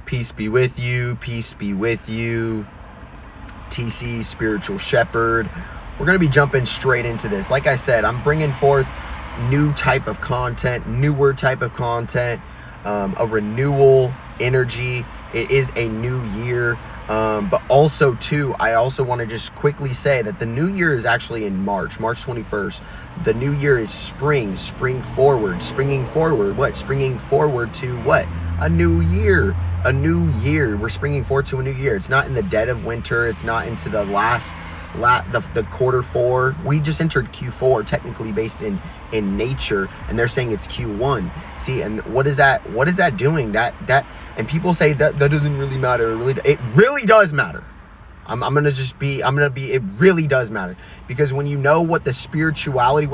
Peace be with you. Peace be with you. TC, Spiritual Shepherd. We're going to be jumping straight into this. Like I said, I'm bringing forth new type of content, newer type of content, a renewal energy. It is a new year. But also, too, I also want to just quickly say that the new year is actually in March 21st. The new year is spring forward, springing forward. What? Springing forward to what? A new year. A new year. We're springing forward to a new year. It's not in the dead of winter. It's not into the the quarter four. We just entered Q4, technically based in nature, and they're saying it's Q1. See, and what is that doing? That and people say that doesn't really matter. It really does matter. It really does matter, because when you know what the spirituality,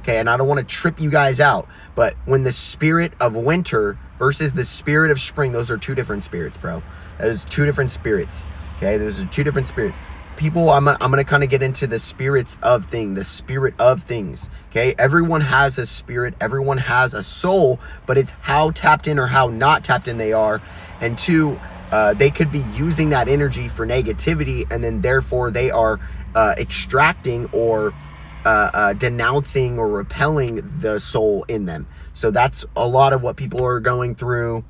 and I don't want to trip you guys out, but when the spirit of winter versus the spirit of spring, those are two different spirits, bro. That is two different spirits. Okay, those are two different spirits. People, I'm gonna kind of get into the spirits of things, the spirit of things. Okay, everyone has a spirit, everyone has a soul, but it's how tapped in or how not tapped in they are. And two, they could be using that energy for negativity, and then therefore they are extracting or denouncing or repelling the soul in them. So that's a lot of what people are going through.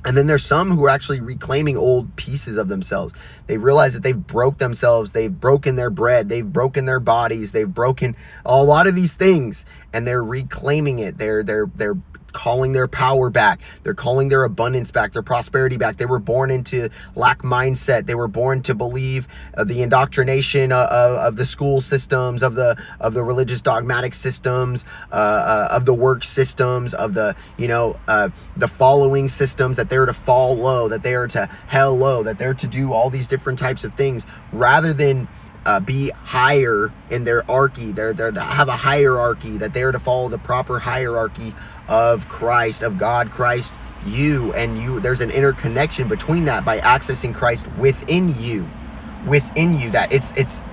And then there's some who are actually reclaiming old pieces of themselves. They realize that they've broke themselves. They've broken their bread. They've broken their bodies. They've broken a lot of these things, and they're reclaiming it. They're calling their power back. They're calling their abundance back, their prosperity back. They were born into lack mindset. They were born to believe the indoctrination of the school systems, of the religious dogmatic systems, of the work systems, of the following systems, that they're to fall low, that they are to hell low, that they're to do all these different types of things, rather than be higher in their archy. They're to have a hierarchy, that they're to follow the proper hierarchy of Christ, of God, Christ, you, and you. There's an interconnection between that by accessing Christ within you, that it's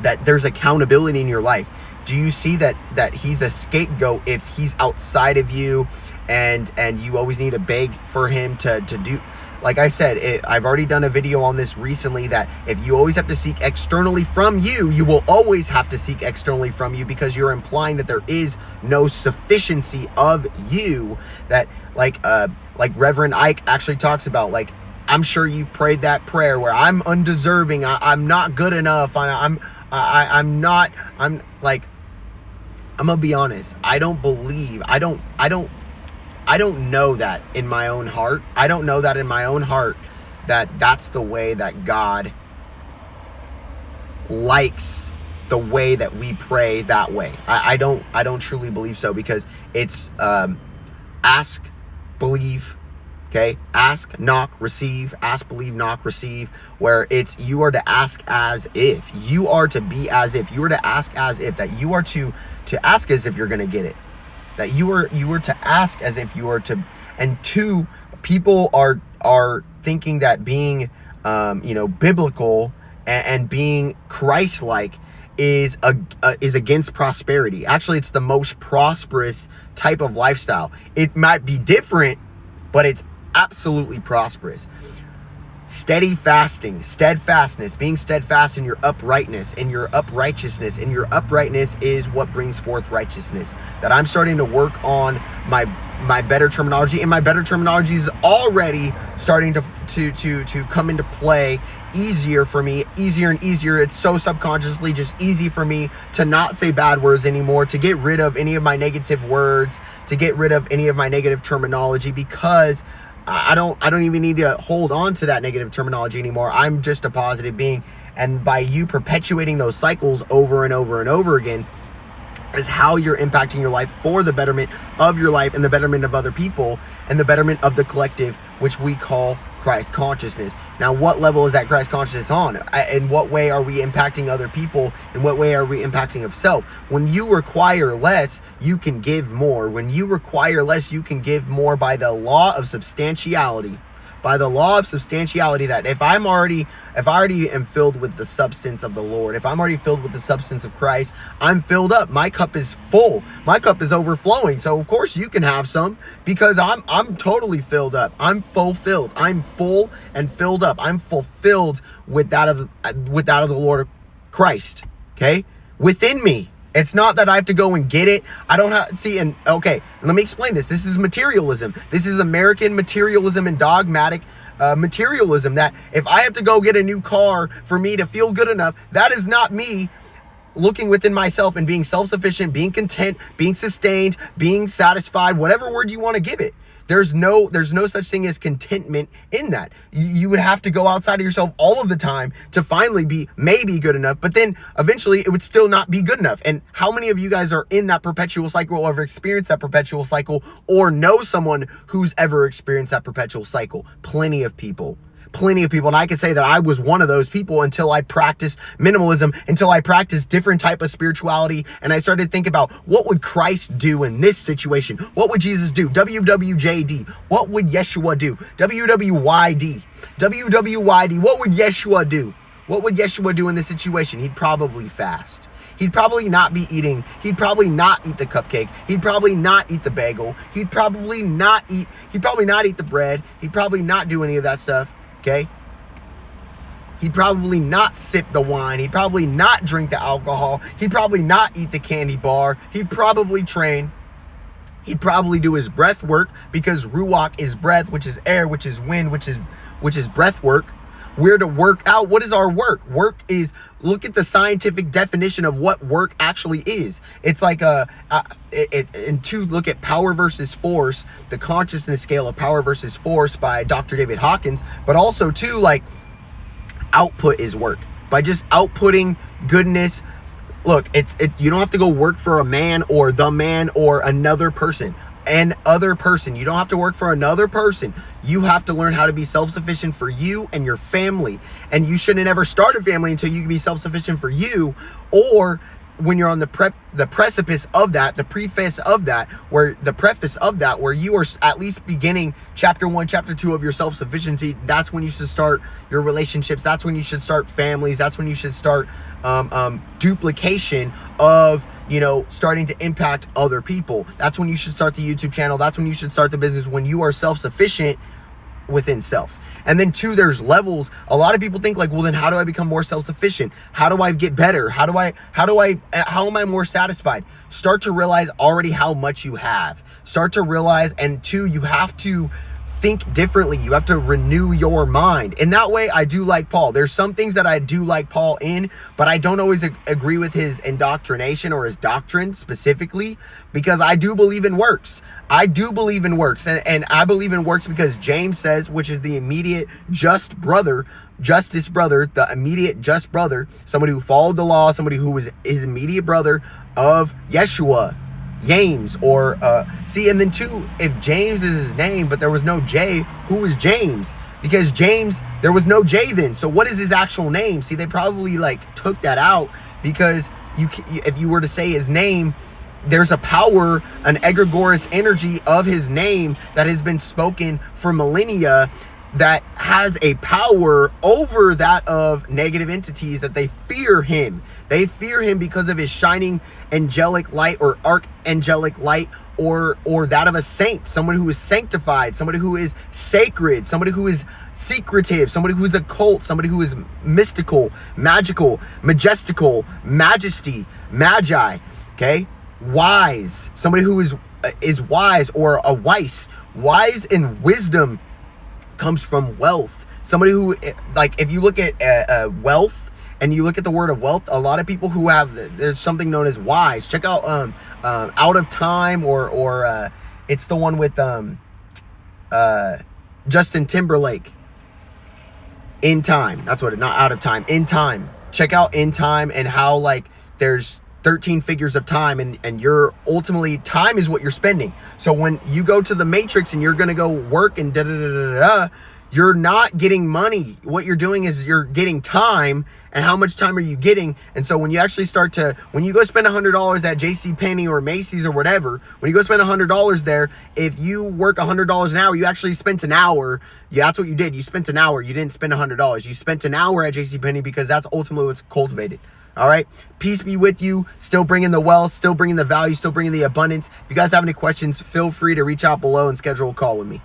that there's accountability in your life. Do you see that he's a scapegoat if he's outside of you, and you always need to beg for him to do? Like I said, I've already done a video on this recently, that if you always have to seek externally from you, you will always have to seek externally from you, because you're implying that there is no sufficiency of you. That like Reverend Ike actually talks about, like, I'm sure you've prayed that prayer where I'm undeserving, I'm not good enough, I'm gonna be honest, I don't know that in my own heart. I don't know that in my own heart that that's the way that God likes the way that we pray that way. I don't truly believe so, because it's ask, believe, okay? Ask, knock, receive. Ask, believe, knock, receive. Where it's, you are to ask as if. You are to be as if. You are to ask as if. That you are to ask as if you're going to get it. That you were to ask as if you are to. And two, people are thinking that being biblical and being Christ-like is against prosperity. Actually, it's the most prosperous type of lifestyle. It might be different, but it's absolutely prosperous. Steady fasting, steadfastness, being steadfast in your uprightness, in your uprighteousness, in your uprightness is what brings forth righteousness. That I'm starting to work on my better terminology, and my better terminology is already starting to come into play easier for me, easier and easier. It's so subconsciously just easy for me to not say bad words anymore, to get rid of any of my negative words, to get rid of any of my negative terminology, because I don't even need to hold on to that negative terminology anymore. I'm just a positive being. And by you perpetuating those cycles over and over and over again is how you're impacting your life for the betterment of your life and the betterment of other people and the betterment of the collective, which we call Christ consciousness. Now, what level is that Christ consciousness on? In what way are we impacting other people? In what way are we impacting of self? When you require less, you can give more. When you require less, you can give more by the law of substantiality. by the law of substantiality, that if I already am filled with the substance of the Lord, if I'm already filled with the substance of Christ, I'm filled up. My cup is full. My cup is overflowing. So of course you can have some, because I'm totally filled up. I'm fulfilled. I'm full and filled up. I'm fulfilled with that of the Lord Christ. Okay? Within me. It's not that I have to go and get it. I don't have, see, and okay, let me explain this. This is materialism. This is American materialism and dogmatic materialism, that if I have to go get a new car for me to feel good enough, that is not me looking within myself and being self-sufficient, being content, being sustained, being satisfied, whatever word you want to give it. There's no such thing as contentment in that. You would have to go outside of yourself all of the time to finally be maybe good enough, but then eventually it would still not be good enough. And how many of you guys are in that perpetual cycle, or have experienced that perpetual cycle, or know someone who's ever experienced that perpetual cycle? Plenty of people. And I can say that I was one of those people until I practiced minimalism, until I practiced different type of spirituality, and I started to think about, what would Christ do in this situation? What would Jesus do? WWJD. What would Yeshua do? WWYD. WWYD. What would Yeshua do? What would Yeshua do in this situation? He'd probably fast. He'd probably not be eating. He'd probably not eat the cupcake. He'd probably not eat the bagel. He'd probably not eat the bread. He'd probably not do any of that stuff. Okay? He'd probably not sip the wine. He'd probably not drink the alcohol. He'd probably not eat the candy bar. He'd probably train. He'd probably do his breath work, because ruach is breath, which is air, which is wind, which is breath work. We're to work out. What is our work? Work is, look at the scientific definition of what work actually is. It's like and to look at power versus force, the consciousness scale of power versus force by Dr. David Hawkins, but also too, like, output is work. By just outputting goodness. Look, you don't have to go work for a man or the man or another person. You don't have to work for another person. You have to learn how to be self-sufficient for you and your family. And you shouldn't ever start a family until you can be self-sufficient for you, or when you're on the precipice of that, the preface of that, where you are at least beginning chapter 1, chapter 2 of your self-sufficiency. That's when you should start your relationships. That's when you should start families. That's when you should start duplication of, starting to impact other people. That's when you should start the YouTube channel. That's when you should start the business, when you are self-sufficient within self. And then 2, there's levels. A lot of people think like, well, then how do I become more self-sufficient? How do I get better? How am I more satisfied? Start to realize already how much you have. Start to realize, and 2, you have to think differently. You have to renew your mind. In that way, I do like Paul. There's some things that I do like Paul in, but I don't always agree with his indoctrination or his doctrine specifically, because I do believe in works. And I believe in works because James says, which is the immediate justice brother, the immediate just brother, somebody who followed the law, somebody who was his immediate brother of Yeshua, James, or and then 2, if James is his name but there was no J, who is James? Because James, there was no J then, so what is his actual name? See, they probably took that out, because if you were to say his name, there's a power, an egregorious energy of his name that has been spoken for millennia, that has a power over that of negative entities, that they fear him. They fear him because of his shining angelic light, or archangelic light, or that of a saint, someone who is sanctified, somebody who is sacred, somebody who is secretive, somebody who is occult, somebody who is mystical, magical, majestical, majesty, magi, okay? Wise, somebody who is wise, or a wise in wisdom comes from wealth. Somebody who, if you look at wealth, and you look at the word of wealth, a lot of people who there's something known as wise. Check out Out of Time, or it's the one with Justin Timberlake. In Time. That's what not Out of Time. In Time. Check out In Time, and how there's 13 figures of time, and you're ultimately, time is what you're spending. So when you go to the Matrix and you're going to go work and you're not getting money. What you're doing is you're getting time. And how much time are you getting? And so when you actually start to, when you go spend $100 at JCPenney or Macy's or whatever, when you go spend $100 there, if you work $100 an hour, you actually spent an hour. Yeah, that's what you did. You spent an hour. You didn't spend $100. You spent an hour at JCPenney because that's ultimately what's cultivated. All right. Peace be with you. Still bringing the wealth, still bringing the value, still bringing the abundance. If you guys have any questions, feel free to reach out below and schedule a call with me.